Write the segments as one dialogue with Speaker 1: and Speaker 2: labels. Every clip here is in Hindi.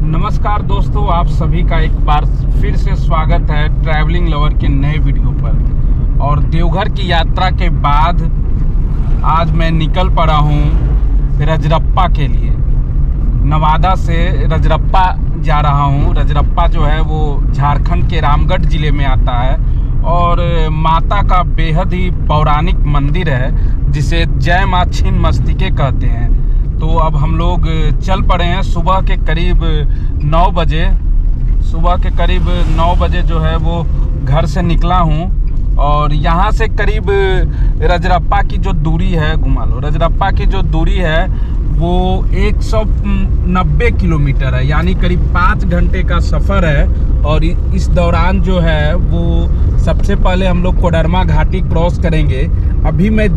Speaker 1: नमस्कार दोस्तों, आप सभी का एक बार फिर से स्वागत है ट्रैवलिंग लवर के नए वीडियो पर। और देवघर की यात्रा के बाद आज मैं निकल पड़ा हूँ रजरप्पा के लिए। नवादा से रजरप्पा जा रहा हूँ। रजरप्पा जो है वो झारखंड के रामगढ़ ज़िले में आता है और माता का बेहद ही पौराणिक मंदिर है जिसे जय माँ छिन्नमस्तिके कहते हैं। तो अब हम लोग चल पड़े हैं। सुबह के करीब 9 बजे जो है वो घर से निकला हूँ और यहाँ से करीब रजरप्पा की जो दूरी है, घुमा लो, रजरप्पा की जो दूरी है वो 190 किलोमीटर है, यानी करीब 5 घंटे का सफ़र है। और इस दौरान जो है वो सबसे पहले हम लोग कोडरमा घाटी क्रॉस करेंगे। अभी मैं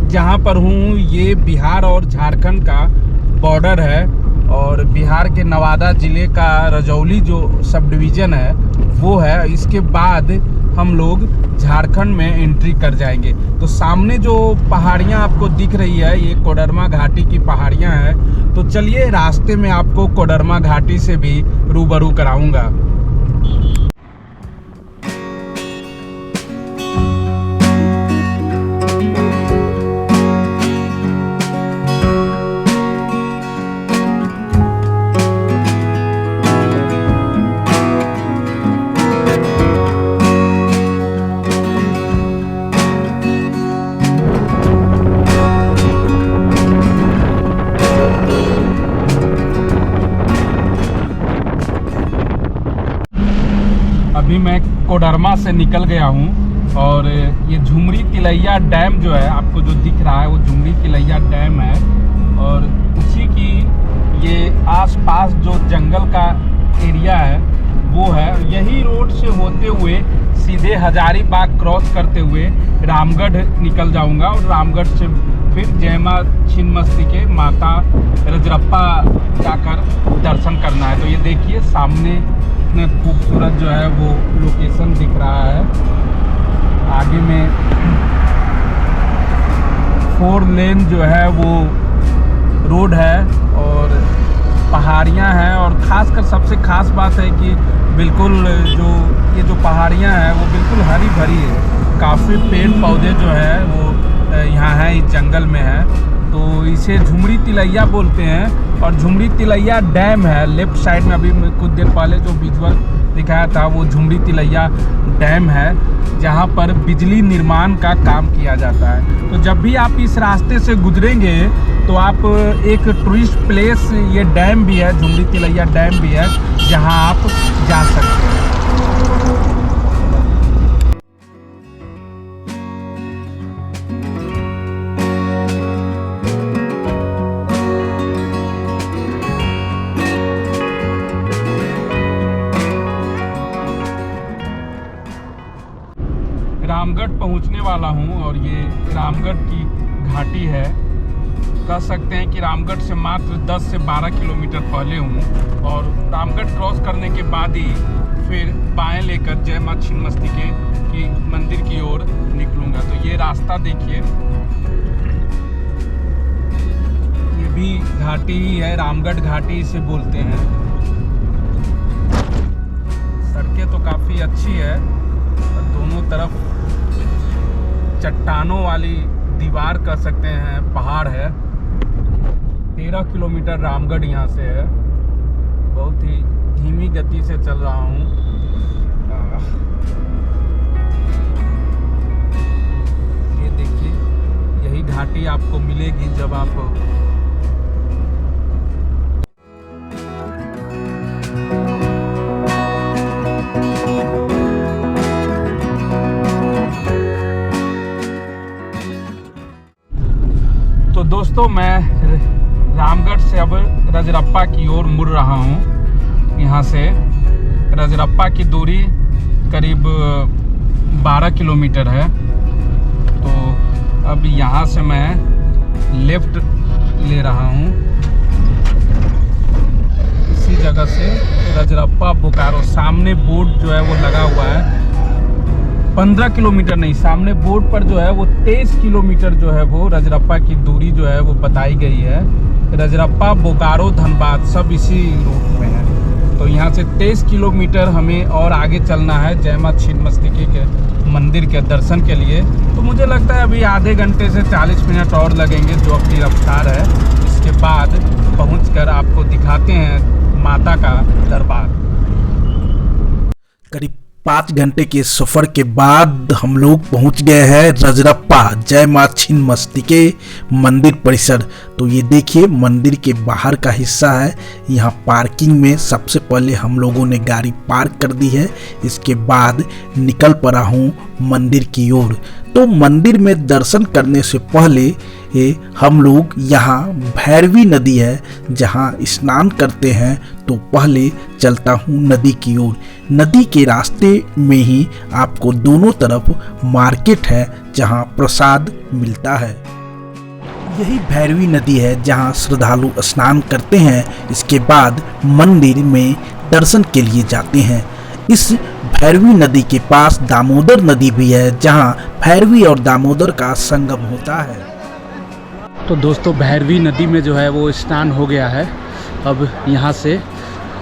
Speaker 1: जहाँ पर हूँ ये बिहार और झारखंड का बॉर्डर है और बिहार के नवादा ज़िले का रजौली जो सब डिवीज़न है वो है। इसके बाद हम लोग झारखंड में एंट्री कर जाएंगे। तो सामने जो पहाड़ियाँ आपको दिख रही है ये कोडरमा घाटी की पहाड़ियाँ हैं। तो चलिए रास्ते में आपको कोडरमा घाटी से भी रूबरू कराऊँगा। अभी मैं कोडरमा से निकल गया हूँ और ये झुमरी तिलैया डैम जो है आपको जो दिख रहा है वो झुमरी तिलैया डैम है। और उसी की ये आसपास जो जंगल का एरिया है वो है। यही रोड से होते हुए सीधे हजारीबाग क्रॉस करते हुए रामगढ़ निकल जाऊंगा और रामगढ़ से फिर जय माँ छिन्नमस्तिके माता रजरप्पा जाकर दर्शन करना है। तो ये देखिए सामने इतना खूबसूरत जो है वो लोकेशन दिख रहा है। आगे में 4 लेन जो है वो रोड है और पहाड़ियाँ हैं। और ख़ासकर सबसे ख़ास बात है कि बिल्कुल ये जो पहाड़ियाँ हैं वो बिल्कुल हरी भरी है। काफ़ी पेड़ पौधे जो है वो यहाँ है, इस जंगल में है। तो इसे झुमरी तिलैया बोलते हैं और झुमरी तिलैया डैम है लेफ्ट साइड में। अभी कुछ देर पहले जो विजुअल दिखाया था वो झुमरी तिलैया डैम है जहाँ पर बिजली निर्माण का काम किया जाता है। तो जब भी आप इस रास्ते से गुजरेंगे तो आप एक टूरिस्ट प्लेस ये डैम भी है, झुमरी तिलैया डैम भी है जहाँ आप जा सकते हैं। रामगढ़ पहुंचने वाला हूं और ये रामगढ़ की घाटी है। कह सकते हैं कि रामगढ़ से मात्र 10 से 12 किलोमीटर पहले हूं और रामगढ़ क्रॉस करने के बाद ही फिर बाएं लेकर जय माँ छिन्नमस्तिके की मंदिर की ओर निकलूंगा। तो ये रास्ता देखिए, ये भी घाटी ही है, रामगढ़ घाटी इसे बोलते हैं। सड़कें तो काफ़ी अच्छी है और दोनों तरफ चट्टानों वाली दीवार कह सकते हैं, पहाड़ है। 13 किलोमीटर रामगढ़ यहाँ से है। बहुत ही धीमी गति से चल रहा हूँ। ये देखिए यही घाटी आपको मिलेगी जब आप तो दोस्तों मैं रामगढ़ से अब रजरप्पा की ओर मुड़ रहा हूँ। यहाँ से रजरप्पा की दूरी करीब 12 किलोमीटर है। तो अब यहाँ से मैं लेफ़्ट ले रहा हूँ। इसी जगह से रजरप्पा बोकारो, सामने बोर्ड जो है वो लगा हुआ है। 15 किलोमीटर नहीं, सामने बोर्ड पर जो है वो 23 किलोमीटर जो है वो रजरप्पा की दूरी जो है वो बताई गई है। रजरप्पा, बोकारो, धनबाद सब इसी रूट में है। तो यहाँ से 23 किलोमीटर हमें और आगे चलना है जय माँ छिन्नमस्तिके के मंदिर के दर्शन के लिए। तो मुझे लगता है अभी आधे घंटे से 40 मिनट और लगेंगे, जो अपनी रफ्तार है। इसके बाद पहुंचकर आपको दिखाते हैं माता का दरबार।
Speaker 2: करीब 5 घंटे के सफ़र के बाद हम लोग पहुंच गए हैं रजरप्पा जय माँ छिन्नमस्तिके मंदिर परिसर। तो ये देखिए मंदिर के बाहर का हिस्सा है। यहाँ पार्किंग में सबसे पहले हम लोगों ने गाड़ी पार्क कर दी है। इसके बाद निकल पड़ा हूँ मंदिर की ओर। तो मंदिर में दर्शन करने से पहले हम लोग यहाँ भैरवी नदी है जहाँ स्नान करते हैं। तो पहले चलता हूँ नदी की ओर। नदी के रास्ते में ही आपको दोनों तरफ मार्केट है जहाँ प्रसाद मिलता है। यही भैरवी नदी है जहाँ श्रद्धालु स्नान करते हैं। इसके बाद मंदिर में दर्शन के लिए जाते हैं। इस भैरवी नदी के पास दामोदर नदी भी है जहाँ भैरवी और दामोदर का संगम होता है।
Speaker 1: तो दोस्तों भैरवी नदी में जो है वो स्नान हो गया है। अब यहाँ से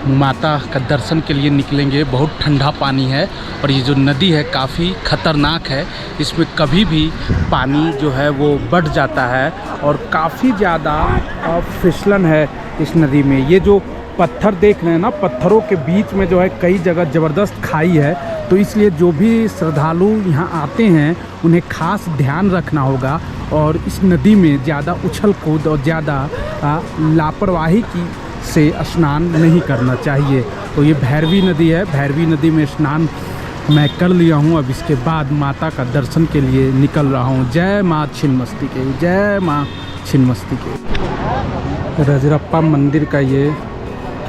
Speaker 1: माता का दर्शन के लिए निकलेंगे। बहुत ठंडा पानी है और ये जो नदी है काफ़ी ख़तरनाक है। इसमें कभी भी पानी जो है वो बढ़ जाता है और काफ़ी ज़्यादा फिसलन है इस नदी में। ये जो पत्थर देख रहे हैं ना, पत्थरों के बीच में जो है कई जगह ज़बरदस्त खाई है। तो इसलिए जो भी श्रद्धालु यहाँ आते हैं उन्हें खास ध्यान रखना होगा और इस नदी में ज़्यादा उछल कूद और ज़्यादा लापरवाही से स्नान नहीं करना चाहिए। तो ये भैरवी नदी है। भैरवी नदी में स्नान मैं कर लिया हूँ। अब इसके बाद माता का दर्शन के लिए निकल रहा हूँ। जय माँ छिन्नमस्तिके, जय माँ छिन्नमस्तिके। रजरप्पा मंदिर का ये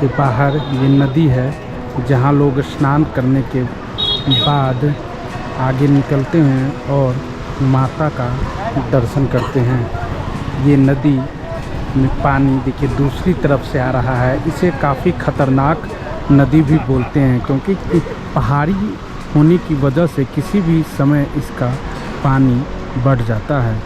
Speaker 1: के बाहर ये नदी है जहाँ लोग स्नान करने के बाद आगे निकलते हैं और माता का दर्शन करते हैं। ये नदी में पानी देखिए दूसरी तरफ से आ रहा है। इसे काफ़ी ख़तरनाक नदी भी बोलते हैं क्योंकि पहाड़ी होने की वजह से किसी भी समय इसका पानी बढ़ जाता है।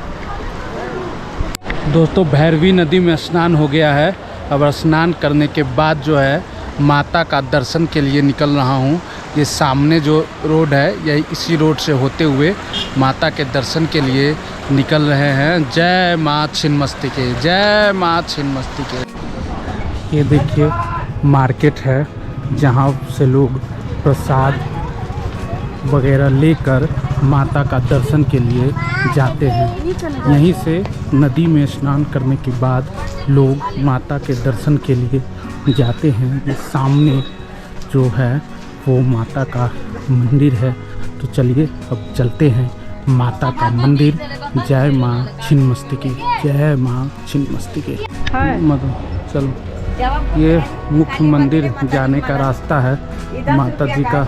Speaker 1: दोस्तों भैरवी नदी में स्नान हो गया है। अब स्नान करने के बाद जो है माता का दर्शन के लिए निकल रहा हूँ। ये सामने जो रोड है यही इसी रोड से होते हुए माता के दर्शन के लिए निकल रहे हैं। जय माँ छिन्नमस्तिके, जय माँ छिन्नमस्तिके। ये देखिए मार्केट है जहाँ से लोग प्रसाद वगैरह लेकर माता का दर्शन के लिए जाते हैं। यहीं से नदी में स्नान करने के बाद लोग माता के दर्शन के लिए जाते हैं। ये सामने जो है वो माता का मंदिर है। तो चलिए अब चलते हैं माता का मंदिर। जय माँ छिन्नमस्तिके, जय माँ छिन्नमस्तिके। चलो ये मुख्य मंदिर जाने का रास्ता है। माता जी का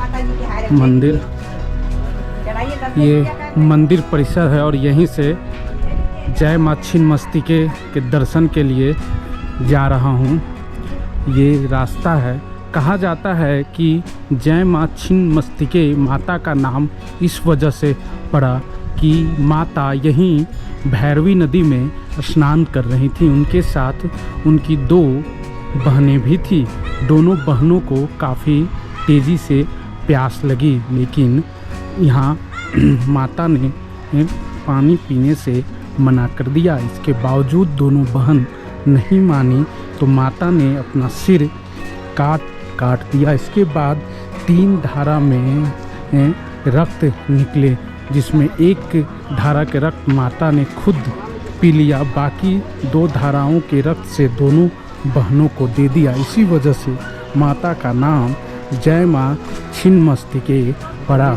Speaker 1: मंदिर, ये मंदिर परिसर है और यहीं से जय माँ छिन्नमस्तिके के दर्शन के लिए जा रहा हूँ। ये रास्ता है। कहा जाता है कि जय माँ छिन्नमस्तिके माता का नाम इस वजह से पड़ा कि माता यहीं भैरवी नदी में स्नान कर रही थी। उनके साथ उनकी 2 बहनें भी थी। दोनों बहनों को काफ़ी तेज़ी से प्यास लगी, लेकिन यहाँ माता ने पानी पीने से मना कर दिया। इसके बावजूद दोनों बहन नहीं मानी तो माता ने अपना सिर काट दिया। इसके बाद 3 धारा में रक्त निकले, जिसमें एक धारा के रक्त माता ने खुद पी लिया, बाकी 2 धाराओं के रक्त से दोनों बहनों को दे दिया। इसी वजह से माता का नाम जय माँ छिन्नमस्तिके पड़ा।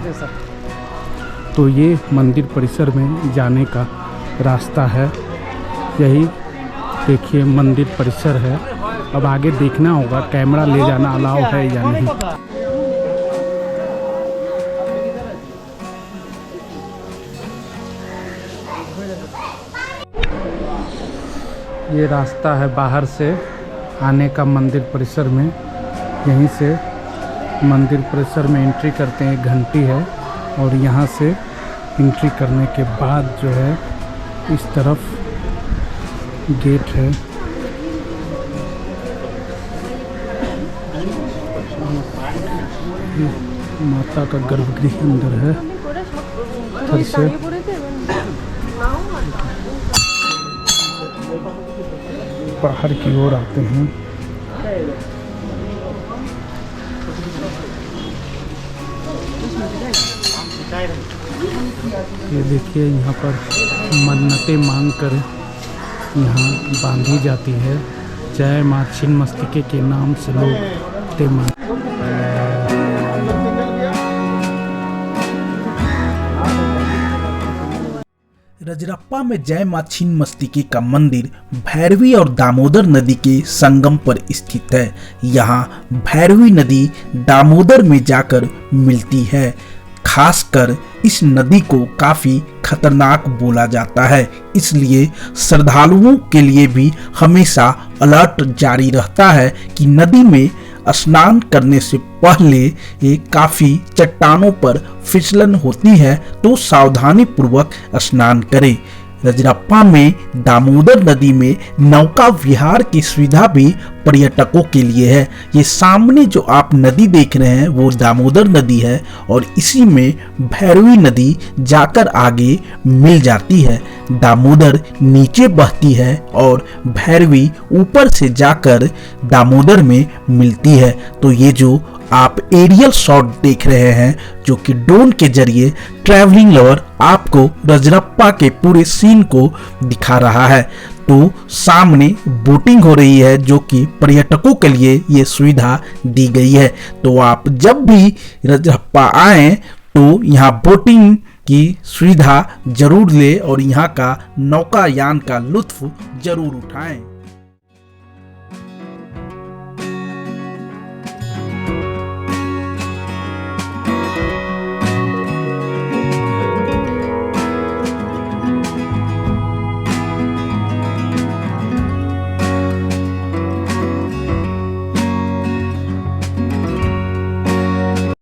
Speaker 1: तो ये मंदिर परिसर में जाने का रास्ता है। यही देखिए मंदिर परिसर है। अब आगे देखना होगा कैमरा ले जाना अलाउ है या नहीं। ये रास्ता है बाहर से आने का मंदिर परिसर में। यहीं से मंदिर परिसर में एंट्री करते हैं। घंटी है और यहाँ से एंट्री करने के बाद जो है इस तरफ गेट है।
Speaker 2: माता का गर्भगृह अंदर है। इधर से बाहर की ओर आते हैं। ये देखिए यहाँ पर मन्नतें मांग कर यहाँ बांधी जाती है। जय माँ छिन्नमस्तिके के नाम से लोग ते मांग। रजरप्पा में जय माँ छिन्नमस्तिके का मंदिर भैरवी और दामोदर नदी के संगम पर स्थित है। यहाँ भैरवी नदी दामोदर में जाकर मिलती है। खासकर इस नदी को काफी खतरनाक बोला जाता है, इसलिए श्रद्धालुओं के लिए भी हमेशा अलर्ट जारी रहता है कि नदी में स्नान करने से पहले ये काफी चट्टानों पर फिसलन होती है, तो सावधानी पूर्वक स्नान करें। रजरप्पा में दामोदर नदी में नौका विहार की सुविधा भी पर्यटकों के लिए है। ये सामने जो आप नदी देख रहे हैं वो दामोदर नदी है और इसी में भैरवी नदी जाकर आगे मिल जाती है। दामोदर नीचे बहती है और भैरवी ऊपर से जाकर दामोदर में मिलती है। तो ये जो आप एरियल शॉट देख रहे हैं जो कि ड्रोन के जरिए ट्रैवलिंग लवर आपको रजरप्पा के पूरे सीन को दिखा रहा है। तो सामने बोटिंग हो रही है जो कि पर्यटकों के लिए ये सुविधा दी गई है। तो आप जब भी रजरप्पा आए तो यहाँ बोटिंग की सुविधा जरूर ले और यहाँ का नौकायान का लुत्फ जरूर उठाएं।